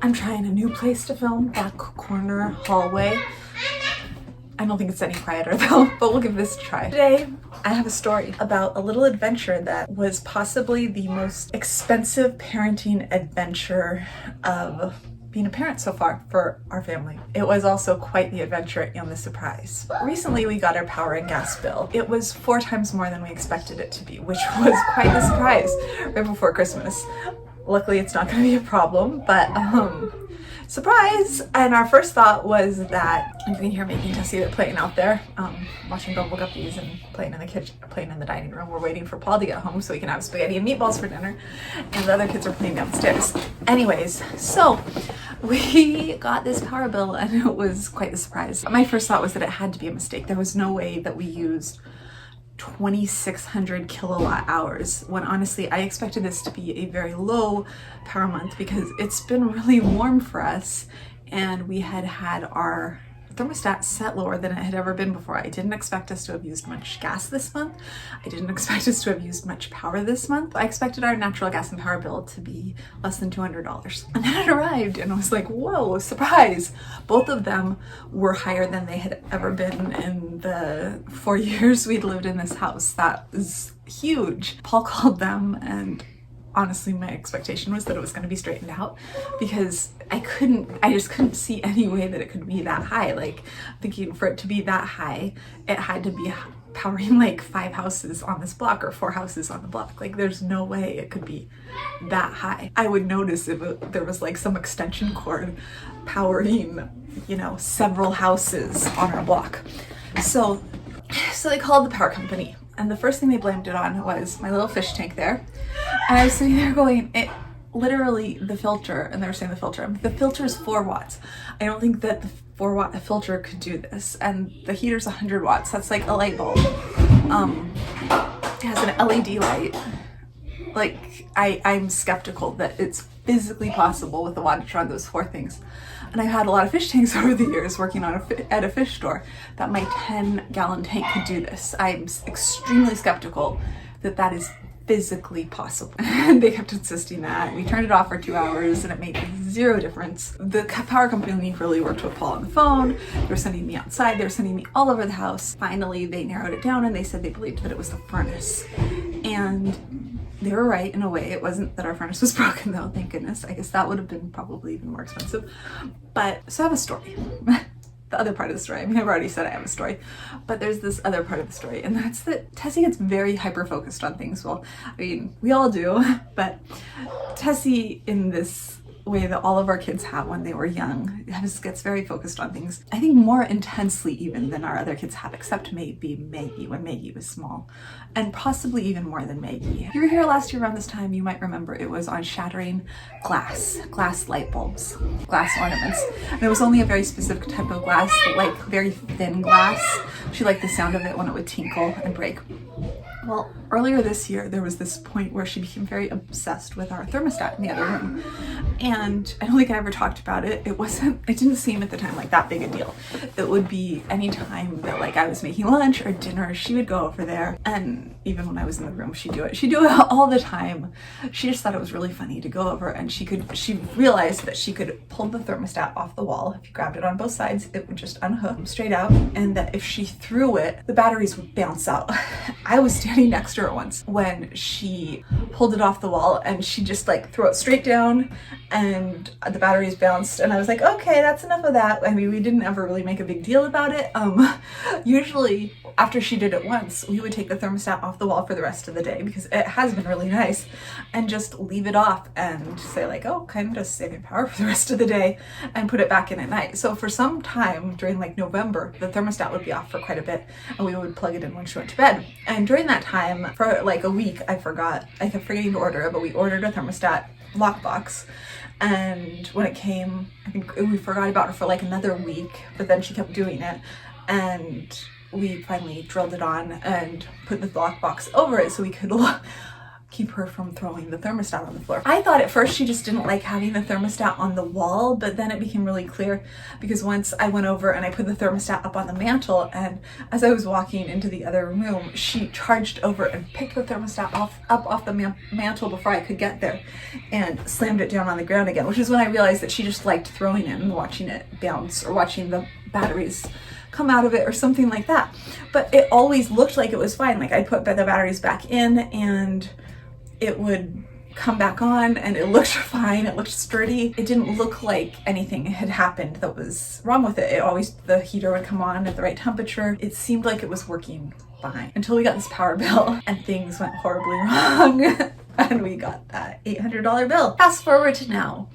I'm trying a new place to film, back corner hallway. I don't think it's any quieter though, but we'll give this a try. Today, I have a story about a little adventure that was possibly the most expensive parenting adventure of being a parent so far for our family. It was also quite the adventure and the surprise. Recently, we got our power and gas bill. It was 4 times more than we expected it to be, which was quite the surprise right before Christmas. Luckily, it's not going to be a problem, but surprise! And our first thought was that you can hear Maggie and Tessie, they're playing out there, watching Bumble Guppies and playing in the kitchen, playing in the dining room. We're waiting for Paul to get home so we can have spaghetti and meatballs for dinner, and the other kids are playing downstairs. Anyways, so we got this power bill and it was quite the surprise. My first thought was that it had to be a mistake. There was no way that we used 2,600 kilowatt hours, when honestly I expected this to be a very low power month because it's been really warm for us and we had our thermostat set lower than it had ever been before. I didn't expect us to have used much gas this month. I didn't expect us to have used much power this month. I expected our natural gas and power bill to be less than $200. And then it arrived and I was like, whoa, surprise. Both of them were higher than they had ever been in the 4 years we'd lived in this house. That was huge. Paul called them and honestly, my expectation was that it was going to be straightened out because I just couldn't see any way that it could be that high. Like, thinking for it to be that high, it had to be powering like 5 houses on this block or 4 houses on the block. Like, there's no way it could be that high. I would notice if there was like some extension cord powering, you know, several houses on our block. So they called the power company. And the first thing they blamed it on was my little fish tank there. And I was sitting there going, it literally, the filter, and they were saying the filter is 4 watts. I don't think that the 4-watt filter could do this. And the heater's 100 watts. That's like a light bulb. It has an LED light. Like, I'm skeptical that it's physically possible with the wattage on those 4 things. And I've had a lot of fish tanks over the years working on at a fish store that my 10-gallon tank could do this. I'm extremely skeptical that that is physically possible. And they kept insisting that. We turned it off for 2 hours and it made 0 difference. The power company really worked with Paul on the phone. They were sending me outside. They were sending me all over the house. Finally, they narrowed it down and they said they believed that it was the furnace. And they were right in a way. It wasn't that our furnace was broken though, thank goodness. I guess that would have been probably even more expensive. But, so I have a story. The other part of the story, I mean, I've already said I have a story, but there's this other part of the story, and that's that Tessie gets very hyper-focused on things. Well, I mean, we all do, but Tessie, in this way that all of our kids have when they were young, gets very focused on things, I think more intensely even than our other kids have, except maybe Maggie when Maggie was small, and possibly even more than Maggie. If you were here last year around this time, you might remember it was on shattering glass light bulbs, glass ornaments, and it was only a very specific type of glass, like very thin glass. She liked the sound of it when it would tinkle and break. Well, earlier this year, there was this point where she became very obsessed with our thermostat in the other room. And I don't think I ever talked about it. It didn't seem at the time like that big a deal. It would be any time that like I was making lunch or dinner, she would go over there. And even when I was in the room, she'd do it. She'd do it all the time. She just thought it was really funny to go over and she realized that she could pull the thermostat off the wall. If you grabbed it on both sides, it would just unhook straight out. And that if she threw it, the batteries would bounce out. I was standing next to her once when she pulled it off the wall and she just like threw it straight down and the batteries bounced, and I was like, okay, that's enough of that. I mean, we didn't ever really make a big deal about it. Usually after she did it once, we would take the thermostat off the wall for the rest of the day because it has been really nice, and just leave it off and say like, oh, kind of just saving power for the rest of the day, and put it back in at night. So for some time during like November, the thermostat would be off for quite a bit and we would plug it in when she went to bed. And during that time, for like a week, I kept forgetting to order it, but we ordered a thermostat lockbox. And when it came, I think we forgot about it for like another week, but then she kept doing it. And we finally drilled it on and put the lockbox over it so we could keep her from throwing the thermostat on the floor. I thought at first she just didn't like having the thermostat on the wall, but then it became really clear because once I went over and I put the thermostat up on the mantle, and as I was walking into the other room, she charged over and picked the thermostat up off the mantle before I could get there and slammed it down on the ground again, which is when I realized that she just liked throwing it and watching it bounce or watching the batteries come out of it or something like that. But it always looked like it was fine. Like I'd put the batteries back in and it would come back on and it looked fine. It looked sturdy. It didn't look like anything had happened that was wrong with it. The heater would come on at the right temperature. It seemed like it was working fine until we got this power bill and things went horribly wrong. And we got that $800 bill. Fast forward to now,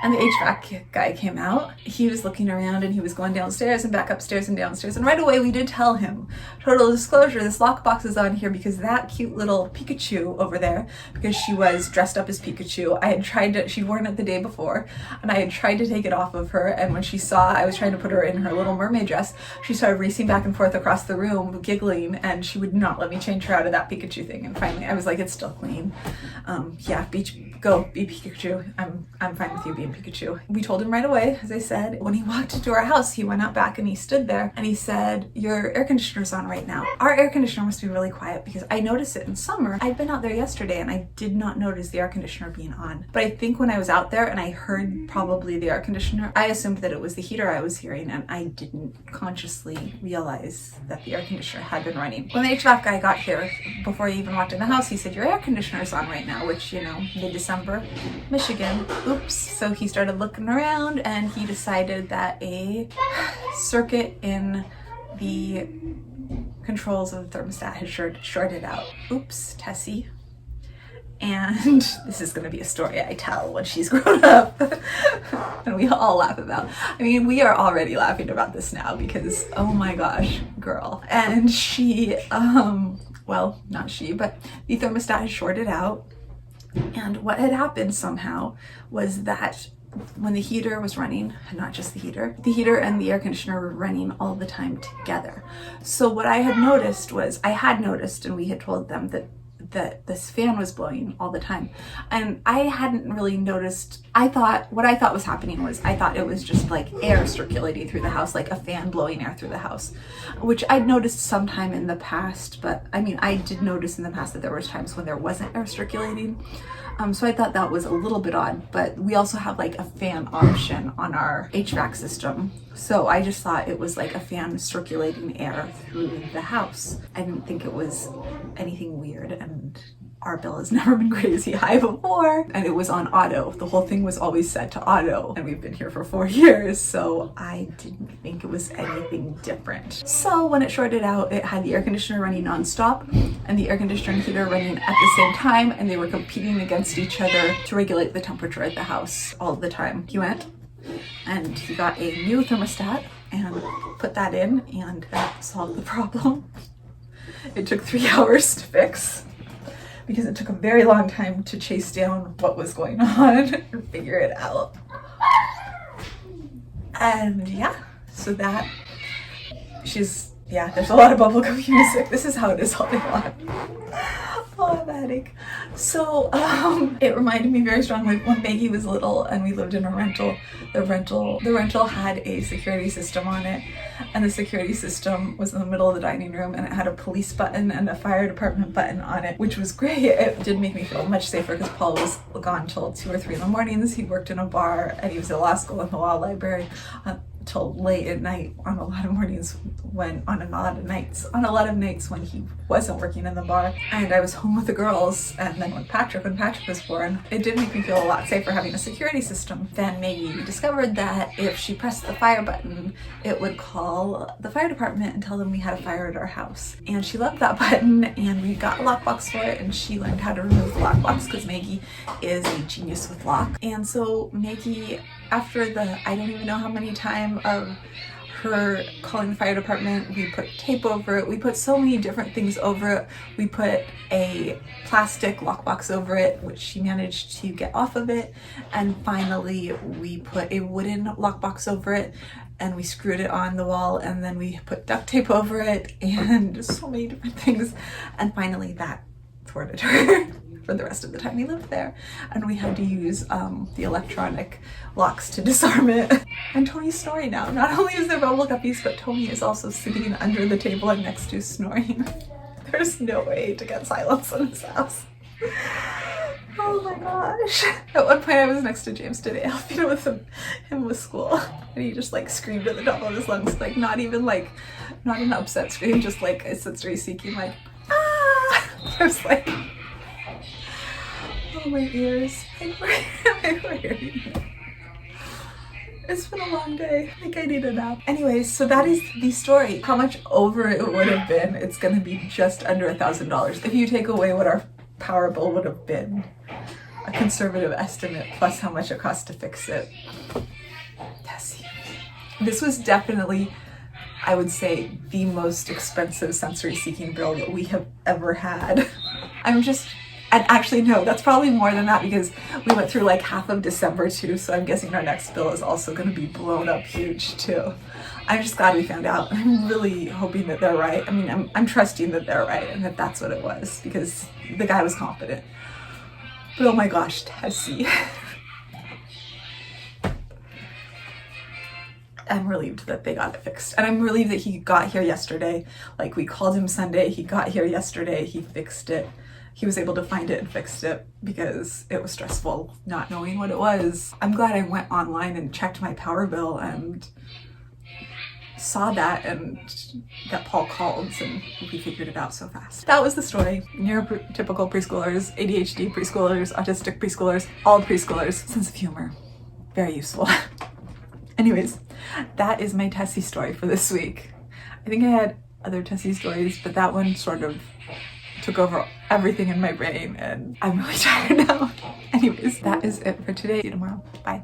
and the HVAC guy came out. He was looking around and he was going downstairs and back upstairs and downstairs. And right away we did tell him, total disclosure, this lockbox is on here because that cute little Pikachu over there, because she was dressed up as Pikachu, she'd worn it the day before, and I had tried to take it off of her. And when she saw I was trying to put her in her little mermaid dress, she started racing back and forth across the room, giggling, and she would not let me change her out of that Pikachu thing. And finally I was like, it's still clean. Yeah, go be Pikachu. I'm fine with you being Pikachu. We told him right away, as I said. When he walked into our house, he went out back and he stood there and he said, your air conditioner's on right now. Our air conditioner must be really quiet because I noticed it in summer. I'd been out there yesterday and I did not notice the air conditioner being on. But I think when I was out there and I heard probably the air conditioner, I assumed that it was the heater I was hearing, and I didn't consciously realize that the air conditioner had been running. When the HVAC guy got here, before he even walked in the house, he said, your air conditioner's on right now, which, you know, mid-December, Michigan. Oops. So he started looking around and he decided that a circuit in the controls of the thermostat had shorted out. Oops, Tessie. And this is going to be a story I tell when she's grown up and we all laugh about. I mean, we are already laughing about this now because, oh my gosh, girl. And she, well, not she, but the thermostat had shorted out. And what had happened somehow was that when the heater was running, not just the heater and the air conditioner were running all the time together. So what I had noticed was, and we had told them that this fan was blowing all the time. And I hadn't really noticed. What I thought was happening was, I thought it was just like air circulating through the house, like a fan blowing air through the house, which I'd noticed sometime in the past. But I mean, I did notice in the past that there was times when there wasn't air circulating. So I thought that was a little bit odd, but we also have like a fan option on our HVAC system. So I just thought it was like a fan circulating air through the house. I didn't think it was anything weird, and our bill has never been crazy high before. And it was on auto. The whole thing was always set to auto, and we've been here for 4 years, so I didn't think it was anything different. So when it shorted out, it had the air conditioner running nonstop and the air conditioner and heater running at the same time, and they were competing against each other to regulate the temperature at the house all the time. He went and he got a new thermostat and put that in, and that solved the problem. It took 3 hours to fix because it took a very long time to chase down what was going on and figure it out. And yeah, so that there's a lot of bubblegum music. This is how it is all day long. Oh, I'm a headache. So it reminded me very strongly when Maggie was little and we lived in a rental. The rental had a security system on it, and the security system was in the middle of the dining room, and it had a police button and a fire department button on it, which was great. It did make me feel much safer because Paul was gone till 2 or 3 in the mornings. He worked in a bar and he was at law school in the law library till late at night on a lot of nights when he wasn't working in the bar, and I was home with the girls. And then when Patrick was born, it did make me feel a lot safer having a security system. Then Maggie discovered that if she pressed the fire button, it would call the fire department and tell them we had a fire at our house. And she loved that button, and we got a lockbox for it, and she learned how to remove the lockbox because Maggie is a genius with lock. And so Maggie, after I don't even know how many times of her calling the fire department, we put tape over it, we put so many different things over it. We put a plastic lockbox over it, which she managed to get off of it, and finally we put a wooden lockbox over it and we screwed it on the wall, and then we put duct tape over it and so many different things, and finally that thwarted her. for the rest of the time we lived there. And we had to use the electronic locks to disarm it. And Tony's snoring now. Not only is there bubble guppies, but Tony is also sitting under the table I'm next to snoring. There's no way to get silence in this house. Oh my gosh. At one point I was next to James today helping him with school, and he just like screamed at the top of his lungs, like not an upset scream, just like a sensory seeking, like ah. I was like, oh my ears, my ears. It's been a long day. I think I need a nap. Anyways, so that is the story. How much over it would have been? It's gonna be just under $1,000 if you take away what our power bill would have been. A conservative estimate plus how much it cost to fix it. Tessie. This was definitely, I would say, the most expensive sensory seeking bill that we have ever had. And actually no, that's probably more than that because we went through like half of December too, so I'm guessing our next bill is also going to be blown up huge too. I'm just glad we found out. I'm really hoping that they're right. I mean, I'm trusting that they're right and that that's what it was because the guy was confident. But oh my gosh, Tessie. I'm relieved that they got it fixed. And I'm relieved that he got here yesterday. Like we called him Sunday, he got here yesterday, he fixed it. He was able to find it and fixed it because it was stressful not knowing what it was. I'm glad I went online and checked my power bill and saw that and that Paul called and we figured it out so fast. That was the story. Neurotypical preschoolers, ADHD preschoolers, autistic preschoolers, all preschoolers. Sense of humor. Very useful. Anyways, that is my Tessie story for this week. I think I had other Tessie stories, but that one sort of took over everything in my brain and I'm really tired now. Anyways, that is it for today. See you tomorrow. Bye.